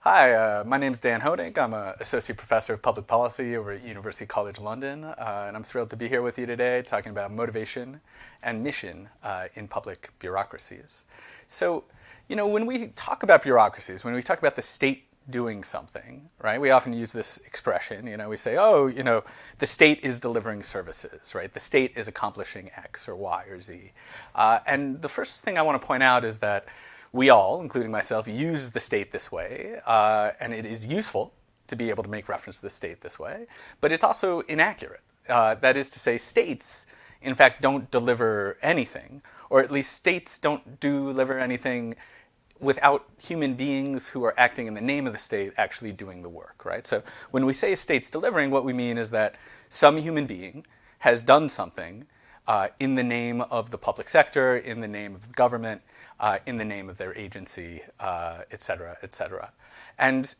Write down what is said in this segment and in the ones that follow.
Hi, my name's Dan Honig. I'm an associate professor of public policy over at University College London, and I'm thrilled to be here with you today talking about motivation and mission in public bureaucracies. So, when we talk about bureaucracies, when we talk about the state doing something, right, we often use this expression, we say, the state is delivering services, right? The state is accomplishing X or Y or Z. And the first thing I want to point out is that we all, including myself, use the state this way, and it is useful to be able to make reference to the state this way, but it's also inaccurate. That is to say, states, in fact, don't deliver anything, or at least states don't deliver anything without human beings who are acting in the name of the state actually doing the work, right? So when we say a state's delivering, what we mean is that some human being has done something in the name of the public sector, in the name of the government, in the name of their agency, et cetera, et cetera. And,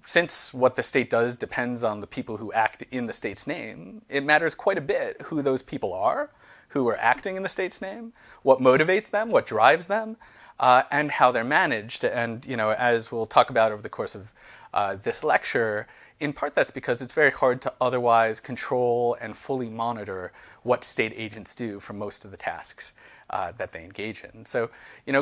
since what the state does depends on the people who act in the state's name, it matters quite a bit who those people are, who are acting in the state's name, what motivates them, what drives them, and how they're managed. And, as we'll talk about over the course of this lecture, in part that's because it's very hard to otherwise control and fully monitor what state agents do for most of the tasks that they engage in. So,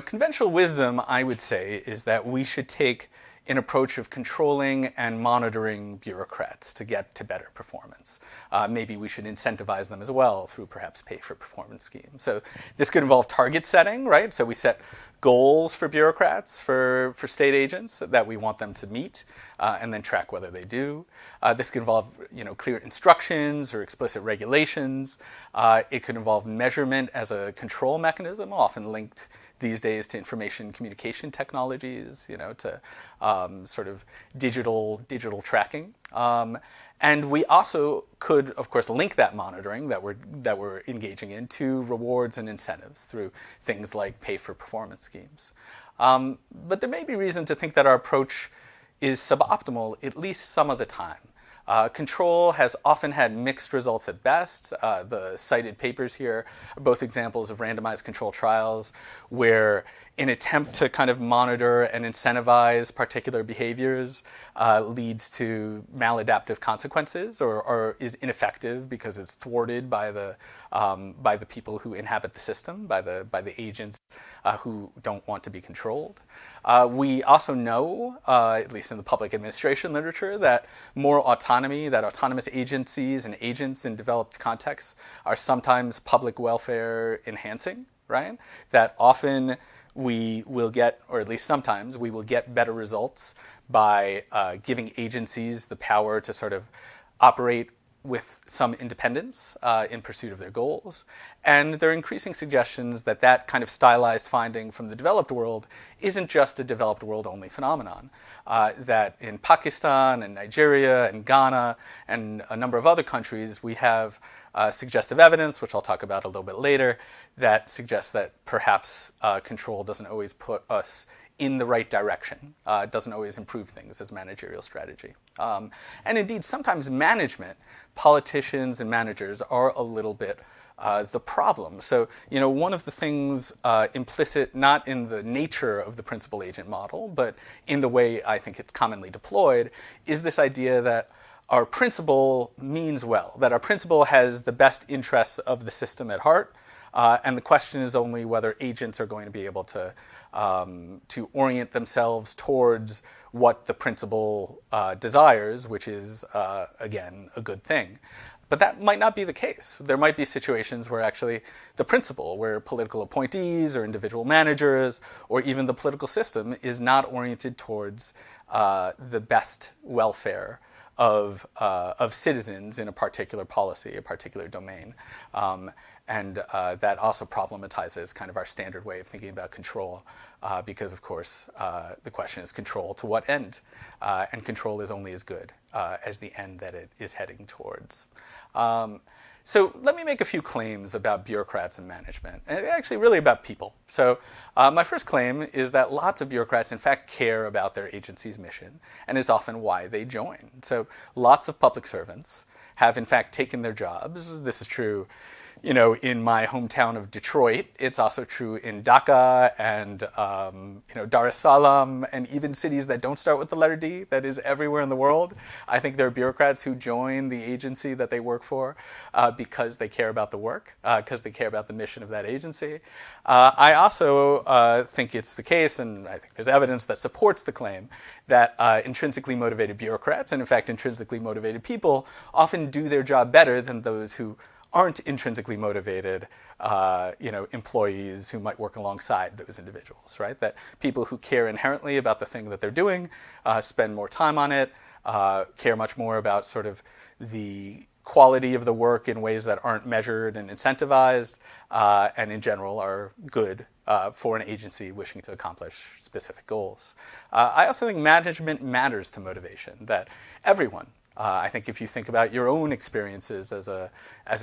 conventional wisdom, I would say, is that we should take an approach of controlling and monitoring bureaucrats to get to better performance. Maybe we should incentivize them as well through perhaps pay-for-performance schemes. So this could involve target setting, right? So we set goals for bureaucrats, for state agents that we want them to meet, and then track whether they do. This could involve, clear instructions or explicit regulations. It could involve measurement as a control mechanism, often linked these days to information communication technologies, to sort of digital tracking. And we also could, of course, link that monitoring that we're engaging in to rewards and incentives through things like pay-for-performance schemes. But there may be reason to think that our approach is suboptimal at least some of the time. Control has often had mixed results at best. The cited papers here are both examples of randomized control trials where an attempt to kind of monitor and incentivize particular behaviors leads to maladaptive consequences or is ineffective because it's thwarted by the people who inhabit the system, by the agents who don't want to be controlled. We also know, at least in the public administration literature, that more autonomy, that autonomous agencies and agents in developed contexts are sometimes public welfare enhancing, right? That often we will get, or at least sometimes, we will get better results by giving agencies the power to sort of operate with some independence in pursuit of their goals. And there are increasing suggestions that that kind of stylized finding from the developed world isn't just a developed world only phenomenon. That in Pakistan and Nigeria and Ghana and a number of other countries, we have suggestive evidence, which I'll talk about a little bit later, that suggests that perhaps control doesn't always put us in the right direction. It doesn't always improve things as managerial strategy. And indeed, sometimes management, politicians and managers are a little bit the problem. So, one of the things implicit not in the nature of the principal agent model, but in the way I think it's commonly deployed, is this idea that our principal means well, that our principal has the best interests of the system at heart, and the question is only whether agents are going to be able to orient themselves towards what the principal desires, which is, again, a good thing. But that might not be the case. There might be situations where actually the principal, where political appointees or individual managers or even the political system is not oriented towards the best welfare of citizens in a particular policy, a particular domain. And that also problematizes kind of our standard way of thinking about control because, of course, the question is control to what end? And control is only as good as the end that it is heading towards. So let me make a few claims about bureaucrats and management, and actually really about people. So my first claim is that lots of bureaucrats, in fact, care about their agency's mission, and is often why they join. So lots of public servants have, in fact, taken their jobs. This is true in my hometown of Detroit. It's also true in Dhaka and Dar es Salaam, and even cities that don't start with the letter D. That is everywhere in the world. I think there are bureaucrats who join the agency that they work for because they care about the work, because they care about the mission of that agency. I also think it's the case, and I think there's evidence that supports the claim that intrinsically motivated bureaucrats, and in fact intrinsically motivated people, often do their job better than those who aren't intrinsically motivated, employees who might work alongside those individuals, right? That people who care inherently about the thing that they're doing spend more time on it, care much more about sort of the quality of the work in ways that aren't measured and incentivized, and in general are good for an agency wishing to accomplish specific goals. I also think management matters to motivation, that everyone, I think if you think about your own experiences as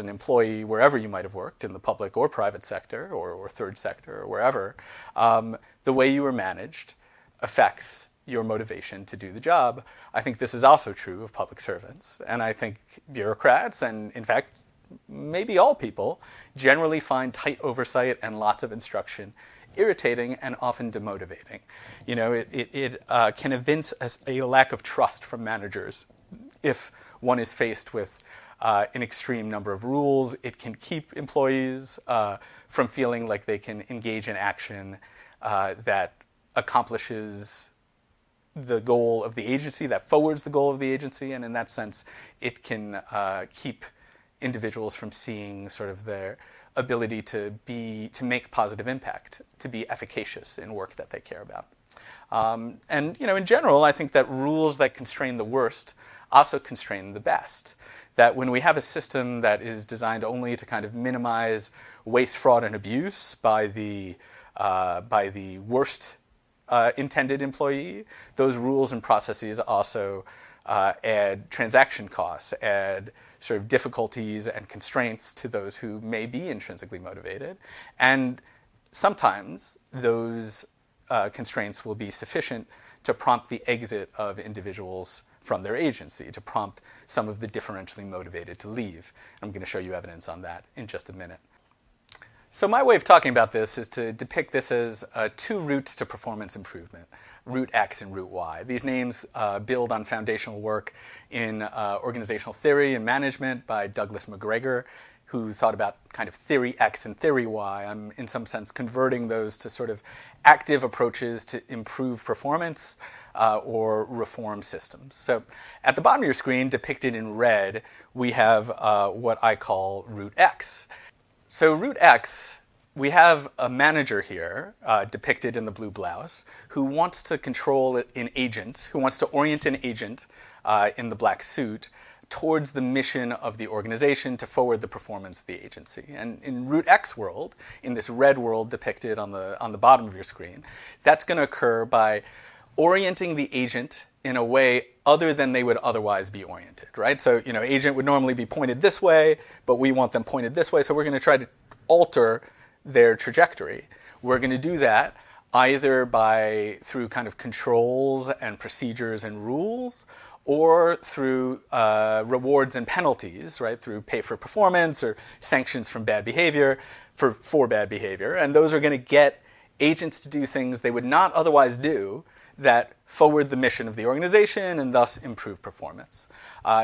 an employee, wherever you might have worked, in the public or private sector or third sector or wherever, the way you were managed affects your motivation to do the job. I think this is also true of public servants. And I think bureaucrats, and in fact, maybe all people, generally find tight oversight and lots of instruction irritating and often demotivating. It can evince a lack of trust from managers. If one is faced with an extreme number of rules, it can keep employees from feeling like they can engage in action that accomplishes the goal of the agency, that forwards the goal of the agency, and in that sense, it can keep individuals from seeing sort of their ability to make positive impact, to be efficacious in work that they care about. And in general, I think that rules that constrain the worst also constrain the best. That when we have a system that is designed only to kind of minimize waste, fraud, and abuse by the worst intended employee, those rules and processes also add transaction costs, add sort of difficulties and constraints to those who may be intrinsically motivated. And sometimes those constraints will be sufficient to prompt the exit of individuals from their agency, to prompt some of the differentially motivated to leave. I'm going to show you evidence on that in just a minute. So my way of talking about this is to depict this as two routes to performance improvement, route X and route Y. These names build on foundational work in organizational theory and management by Douglas McGregor, who thought about kind of theory X and theory Y. I'm in some sense converting those to sort of active approaches to improve performance or reform systems. So at the bottom of your screen, depicted in red, we have what I call route X. So route X, we have a manager here, depicted in the blue blouse, who wants to control an agent, who wants to orient an agent in the black suit towards the mission of the organization to forward the performance of the agency. And in route X world, in this red world depicted on the bottom of your screen, that's going to occur by orienting the agent in a way other than they would otherwise be oriented, right? So, agent would normally be pointed this way, but we want them pointed this way, so we're going to try to alter their trajectory. We're going to do that either through kind of controls and procedures and rules, or through rewards and penalties, right? Through pay for performance or sanctions from bad behavior for bad behavior. And those are going to get agents to do things they would not otherwise do that forward the mission of the organization and thus improve performance.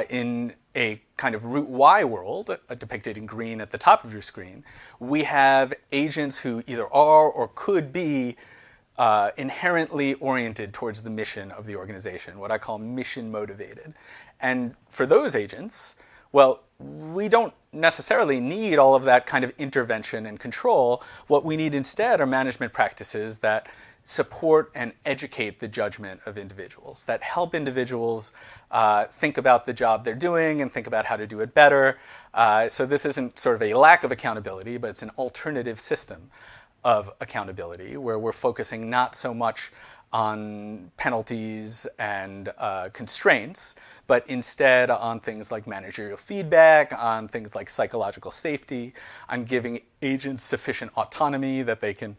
In a kind of route Y world, depicted in green at the top of your screen, we have agents who either are or could be inherently oriented towards the mission of the organization, what I call mission motivated. And for those agents, well, we don't necessarily need all of that kind of intervention and control. What we need instead are management practices that support and educate the judgment of individuals, that help individuals think about the job they're doing and think about how to do it better. So this isn't sort of a lack of accountability, but it's an alternative system of accountability where we're focusing not so much on penalties and constraints, but instead on things like managerial feedback, on things like psychological safety, on giving agents sufficient autonomy that they can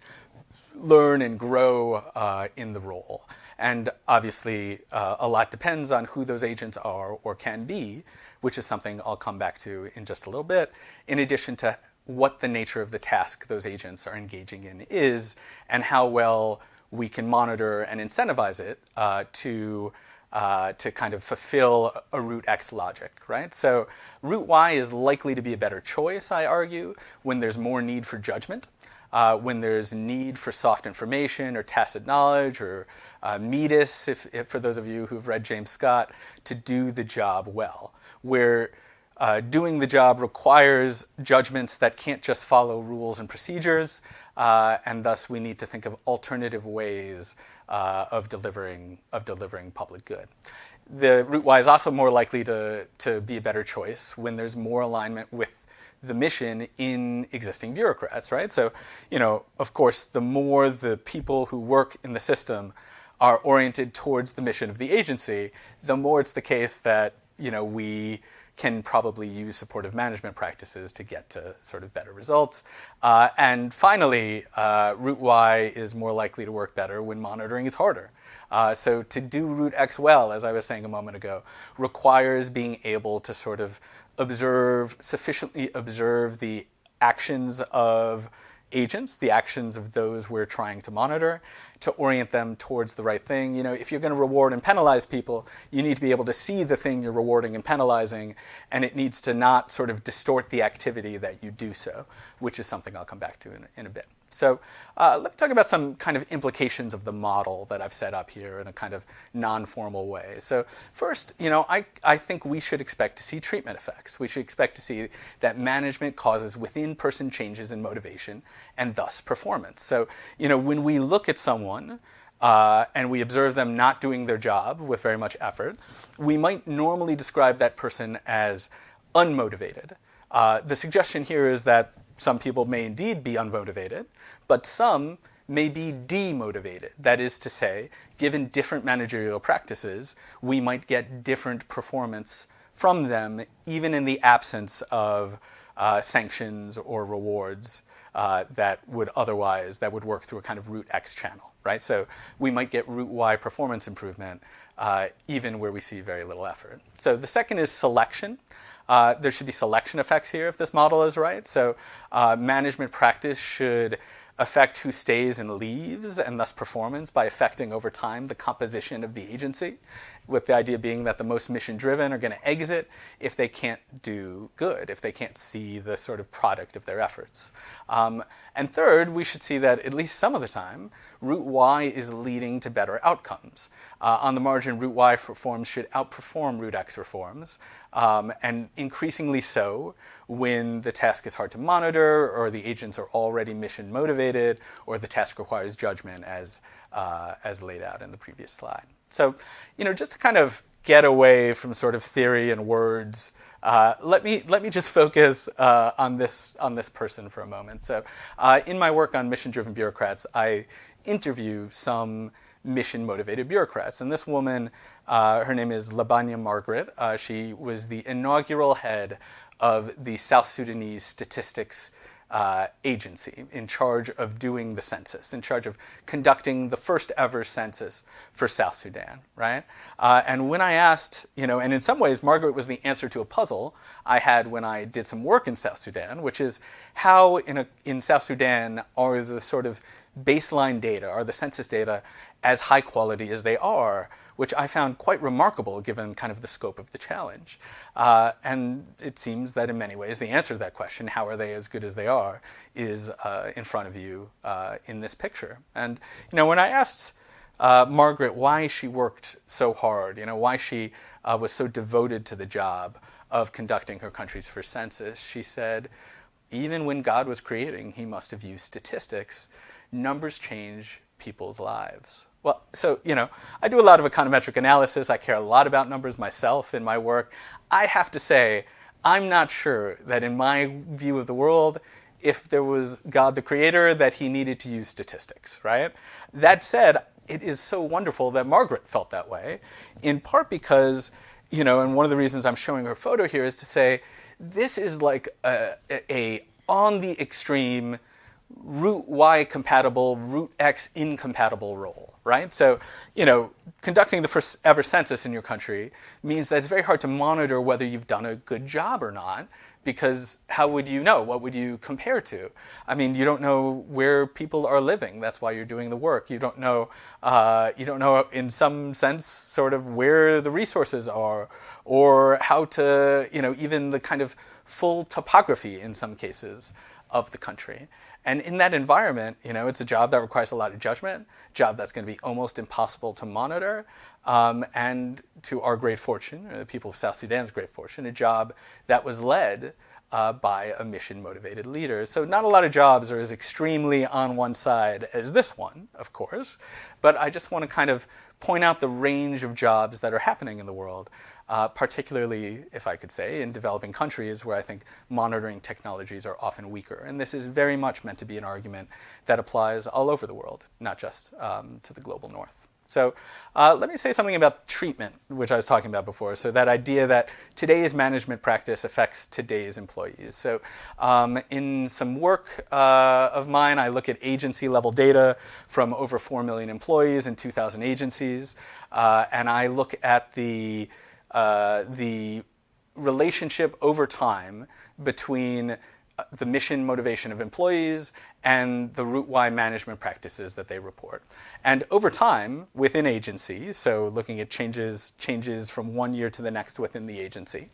learn and grow in the role. And obviously, a lot depends on who those agents are or can be, which is something I'll come back to in just a little bit, in addition to what the nature of the task those agents are engaging in is, and how well we can monitor and incentivize it to kind of fulfill a root X logic, right? So root Y is likely to be a better choice, I argue, when there's more need for judgment, when there's need for soft information or tacit knowledge or meatus, if for those of you who've read James Scott, to do the job well, where doing the job requires judgments that can't just follow rules and procedures, and thus we need to think of alternative ways of delivering public good. The root Y is also more likely to be a better choice when there's more alignment with the mission in existing bureaucrats, right? So, of course, the more the people who work in the system are oriented towards the mission of the agency, the more it's the case that, we can probably use supportive management practices to get to sort of better results. And finally, root Y is more likely to work better when monitoring is harder. So to do root X well, as I was saying a moment ago, requires being able to sort of sufficiently observe the actions of agents, the actions of those we're trying to monitor, to orient them towards the right thing. If you're going to reward and penalize people, you need to be able to see the thing you're rewarding and penalizing, and it needs to not sort of distort the activity that you do so, which is something I'll come back to in a bit. So let me talk about some kind of implications of the model that I've set up here in a kind of non-formal way. So first, I think we should expect to see treatment effects. We should expect to see that management causes within-person changes in motivation and thus performance. So, when we look at someone and we observe them not doing their job with very much effort, we might normally describe that person as unmotivated. The suggestion here is that some people may indeed be unmotivated, but some may be demotivated. That is to say, given different managerial practices, we might get different performance from them, even in the absence of sanctions or rewards that would work through a kind of root X channel, right? So we might get root Y performance improvement even where we see very little effort. So the second is selection. There should be selection effects here if this model is right. So management practice should affect who stays and leaves, and thus performance, by affecting over time the composition of the agency, with the idea being that the most mission-driven are going to exit if they can't do good, if they can't see the sort of product of their efforts. And third, we should see that at least some of the time, root Y is leading to better outcomes. On the margin, root Y reforms should outperform root X reforms, and increasingly so when the task is hard to monitor, or the agents are already mission motivated, or the task requires judgment as laid out in the previous slide. So, just to kind of get away from sort of theory and words, let me just focus on this person for a moment. So, in my work on mission-driven bureaucrats, I interview some mission-motivated bureaucrats, and this woman, her name is Labanya Margaret. She was the inaugural head of the South Sudanese Statistics Agency, in charge of doing the census, in charge of conducting the first ever census for South Sudan, right? And when I asked, and in some ways Margaret was the answer to a puzzle I had when I did some work in South Sudan, which is how in South Sudan are the sort of baseline data, are the census data as high quality as they are, which I found quite remarkable given kind of the scope of the challenge. And it seems that in many ways the answer to that question, how are they as good as they are, is in front of you in this picture. And when I asked Margaret why she worked so hard, why she was so devoted to the job of conducting her country's first census, she said, even when God was creating, he must have used statistics. Numbers change people's lives. Well, so, I do a lot of econometric analysis. I care a lot about numbers myself in my work. I have to say, I'm not sure that in my view of the world, if there was God the creator, that he needed to use statistics, right? That said, it is so wonderful that Margaret felt that way, in part because, and one of the reasons I'm showing her photo here is to say, this is like a on the extreme root Y compatible, root X incompatible role, right? So, conducting the first ever census in your country means that it's very hard to monitor whether you've done a good job or not, because how would you know? What would you compare to? I mean, you don't know where people are living. That's why you're doing the work. You don't know in some sense sort of where the resources are, or how to, even the kind of full topography in some cases of the country. And in that environment, it's a job that requires a lot of judgment, a job that's going to be almost impossible to monitor, and to our great fortune, the people of South Sudan's great fortune, a job that was led by a mission-motivated leader. So not a lot of jobs are as extremely on one side as this one, of course, but I just want to kind of point out the range of jobs that are happening in the world, particularly, if I could say, in developing countries where I think monitoring technologies are often weaker. And this is very much meant to be an argument that applies all over the world, not just to the global north. So let me say something about treatment, which I was talking about before. So that idea that today's management practice affects today's employees. So in some work of mine, I look at agency level data from over 4 million employees in 2,000 agencies. And I look at the relationship over time between the mission motivation of employees and the root Y management practices that they report. And over time, within agency, so looking at changes from one year to the next within the agency,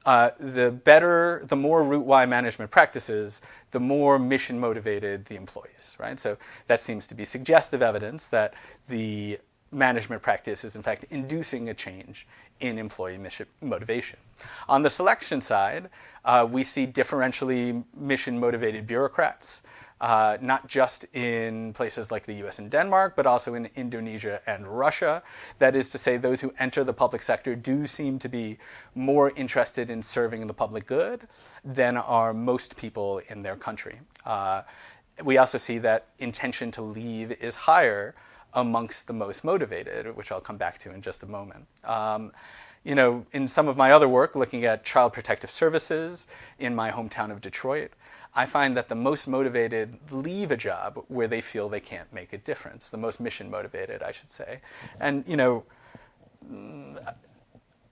the more root Y management practices, the more mission motivated the employees, right? So that seems to be suggestive evidence that the management practice is in fact inducing a change in employee mission motivation. On the selection side, we see differentially mission-motivated bureaucrats, not just in places like the US and Denmark, but also in Indonesia and Russia. That is to say, those who enter the public sector do seem to be more interested in serving the public good than are most people in their country. We also see that intention to leave is higher amongst the most motivated, which I'll come back to in just a moment. In some of my other work, looking at child protective services in my hometown of Detroit, I find that the most motivated leave a job where they feel they can't make a difference, the most mission motivated, I should say. And,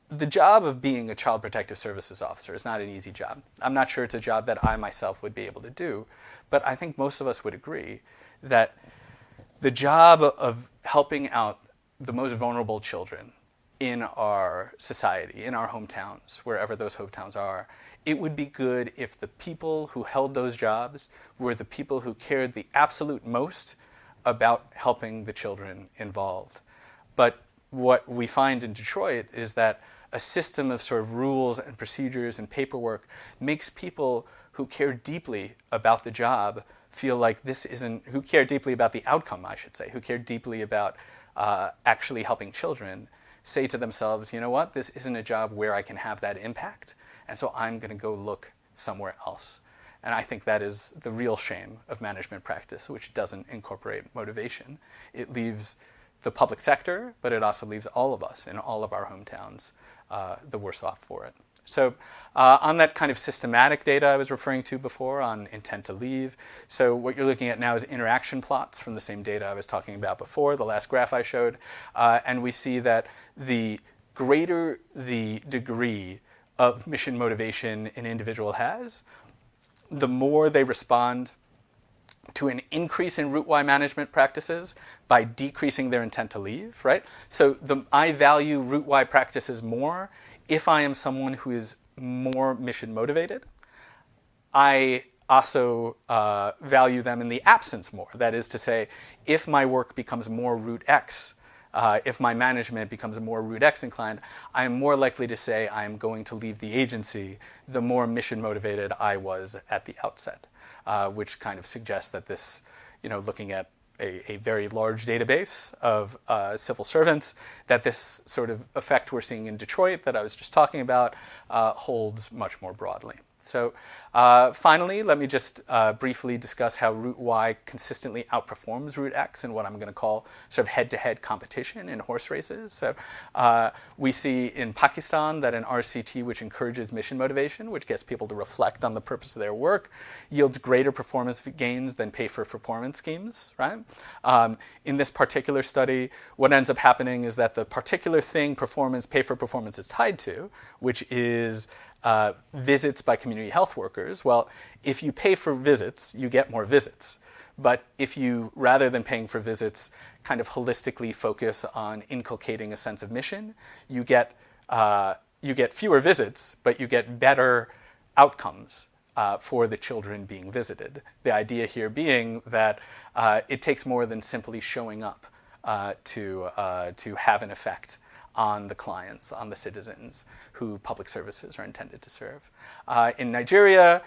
the job of being a child protective services officer is not an easy job. I'm not sure it's a job that I myself would be able to do, but I think most of us would agree that the job of helping out the most vulnerable children in our society, in our hometowns, wherever those hometowns are, it would be good if the people who held those jobs were the people who cared the absolute most about helping the children involved. But what we find in Detroit is that a system of sort of rules and procedures and paperwork makes people who care deeply about the job feel like who care deeply about the outcome, I should say, who care deeply about actually helping children, say to themselves, you know what, this isn't a job where I can have that impact, and so I'm going to go look somewhere else. And I think that is the real shame of management practice, which doesn't incorporate motivation. It leaves the public sector, but it also leaves all of us in all of our hometowns the worse off for it. So on that kind of systematic data I was referring to before on intent to leave, so what you're looking at now is interaction plots from the same data I was talking about before, the last graph I showed, and we see that the greater the degree of mission motivation an individual has, the more they respond to an increase in root Y management practices by decreasing their intent to leave, right? So I value root Y practices more if I am someone who is more mission motivated. I also value them in the absence more. That is to say, if my work becomes more root X, if my management becomes more root X inclined, I am more likely to say I am going to leave the agency the more mission motivated I was at the outset, which kind of suggests that this, looking at a very large database of civil servants, that this sort of effect we're seeing in Detroit that I was just talking about holds much more broadly. So finally, let me just briefly discuss how root Y consistently outperforms root X in what I'm going to call sort of head-to-head competition in horse races. So we see in Pakistan that an RCT which encourages mission motivation, which gets people to reflect on the purpose of their work, yields greater performance gains than pay-for-performance schemes, right? In this particular study, what ends up happening is that the particular thing pay-for-performance is tied to, which is visits by community health workers. Well, if you pay for visits, you get more visits. But if you, rather than paying for visits, kind of holistically focus on inculcating a sense of mission, you get fewer visits, but you get better outcomes for the children being visited. The idea here being that it takes more than simply showing up to have an effect on the clients, on the citizens who public services are intended to serve. In Nigeria,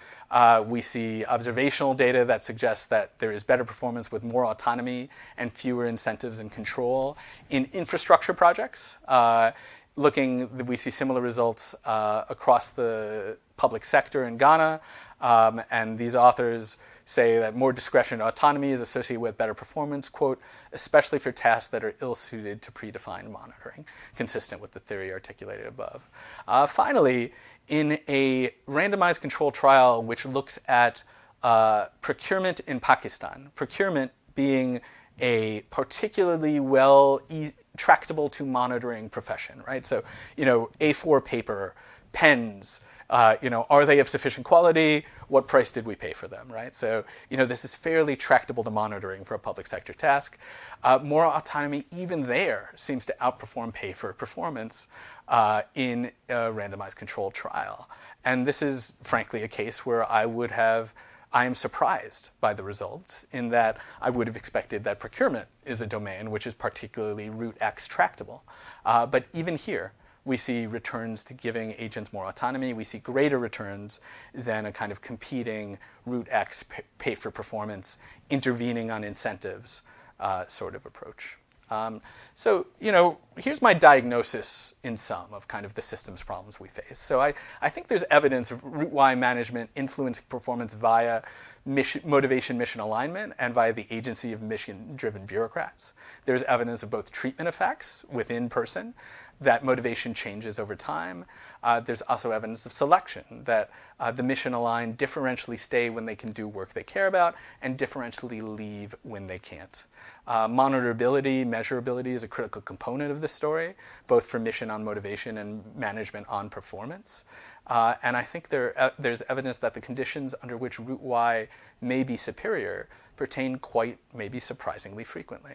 we see observational data that suggests that there is better performance with more autonomy and fewer incentives and control. In infrastructure projects, we see similar results across the public sector in Ghana, and these authors say that more discretion and autonomy is associated with better performance, quote, especially for tasks that are ill-suited to predefined monitoring, consistent with the theory articulated above. Finally, in a randomized controlled trial which looks at procurement in Pakistan, procurement being a particularly tractable to monitoring profession, right? So, A4 paper, pens, are they of sufficient quality? What price did we pay for them, right? So, this is fairly tractable to monitoring for a public sector task. More autonomy, even there, seems to outperform pay for performance in a randomized controlled trial. And this is, frankly, a case where I am surprised by the results in that I would have expected that procurement is a domain which is particularly root X tractable. But even here, we see returns to giving agents more autonomy. We see greater returns than a kind of competing root X pay for performance, intervening on incentives sort of approach. So, here's my diagnosis in sum of kind of the systems problems we face. So I think there's evidence of root Y management influencing performance via motivation mission alignment and via the agency of mission-driven bureaucrats. There's evidence of both treatment effects within person, that motivation changes over time. There's also evidence of selection, that the mission-aligned differentially stay when they can do work they care about and differentially leave when they can't. Monitorability, measurability is a critical component of this story, both for mission on motivation and management on performance. And I think there's evidence that the conditions under which root Y may be superior pertain quite maybe surprisingly frequently.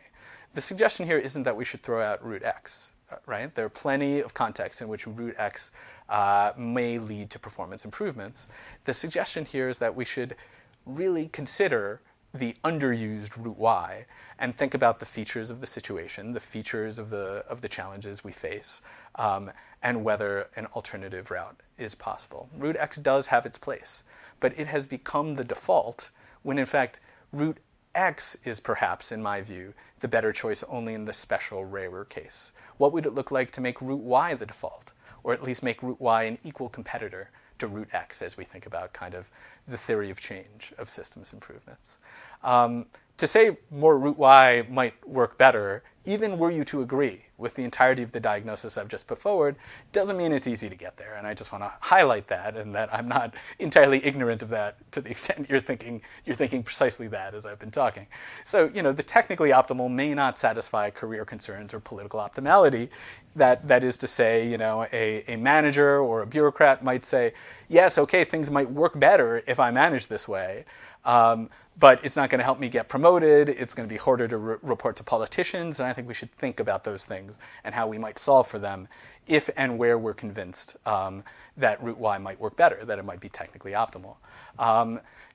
The suggestion here isn't that we should throw out root X. Right? There are plenty of contexts in which root X may lead to performance improvements. The suggestion here is that we should really consider the underused root Y and think about the features of the situation, the features of the challenges we face, and whether an alternative route is possible. Root X does have its place, but it has become the default when, in fact, root X is perhaps, in my view, the better choice only in the special, rarer case. What would it look like to make root Y the default, or at least make root Y an equal competitor to root X as we think about kind of the theory of change of systems improvements? To say more root Y might work better, even were you to agree with the entirety of the diagnosis I've just put forward, doesn't mean it's easy to get there. And I just want to highlight that, and that I'm not entirely ignorant of that to the extent you're thinking precisely that as I've been talking. So, the technically optimal may not satisfy career concerns or political optimality. That is to say, a manager or a bureaucrat might say, yes, okay, things might work better if I manage this way. But it's not going to help me get promoted. It's going to be harder to report to politicians. And I think we should think about those things and how we might solve for them if and where we're convinced that root Y might work better, that it might be technically optimal.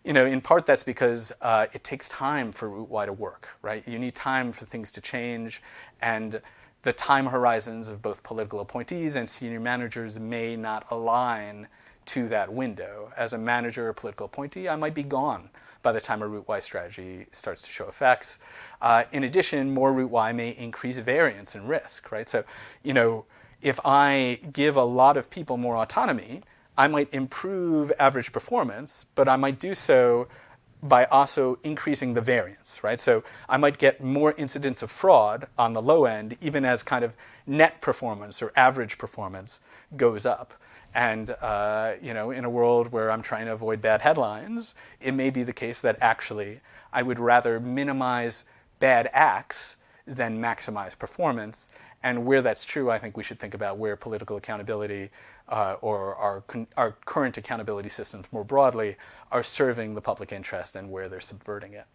In part that's because it takes time for root Y to work, right? You need time for things to change, and the time horizons of both political appointees and senior managers may not align to that window. As a manager or political appointee, I might be gone by the time a root Y strategy starts to show effects. In addition, more root Y may increase variance and risk, right? So, if I give a lot of people more autonomy, I might improve average performance, but I might do so by also increasing the variance, right? So I might get more incidents of fraud on the low end, even as kind of net performance or average performance goes up. And in a world where I'm trying to avoid bad headlines, it may be the case that actually I would rather minimize bad acts than maximize performance. And where that's true, I think we should think about where political accountability or our current accountability systems more broadly are serving the public interest and where they're subverting it.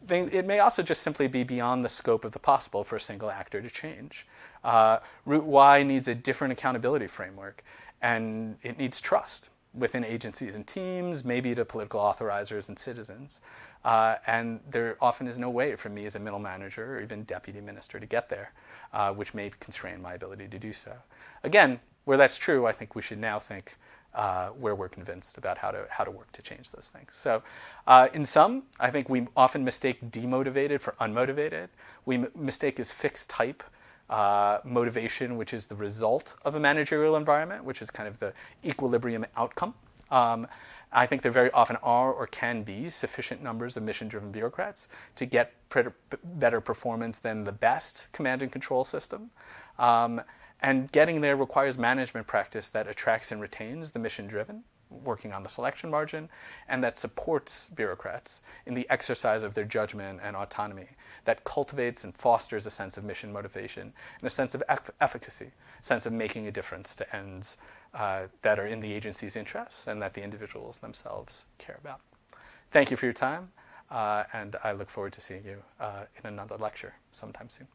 It may also just simply be beyond the scope of the possible for a single actor to change. Route Y needs a different accountability framework, and it needs trust within agencies and teams, maybe to political authorizers and citizens. And there often is no way for me as a middle manager or even deputy minister to get there, which may constrain my ability to do so. Again, where that's true, I think we should now think where we're convinced about how to work to change those things. So in sum, I think we often mistake demotivated for unmotivated. We mistake as fixed type motivation, which is the result of a managerial environment, which is kind of the equilibrium outcome. I think there very often are or can be sufficient numbers of mission-driven bureaucrats to get better performance than the best command and control system. And getting there requires management practice that attracts and retains the mission-driven, working on the selection margin, and that supports bureaucrats in the exercise of their judgment and autonomy, that cultivates and fosters a sense of mission motivation and a sense of efficacy, a sense of making a difference to ends that are in the agency's interests and that the individuals themselves care about. Thank you for your time, and I look forward to seeing you in another lecture sometime soon.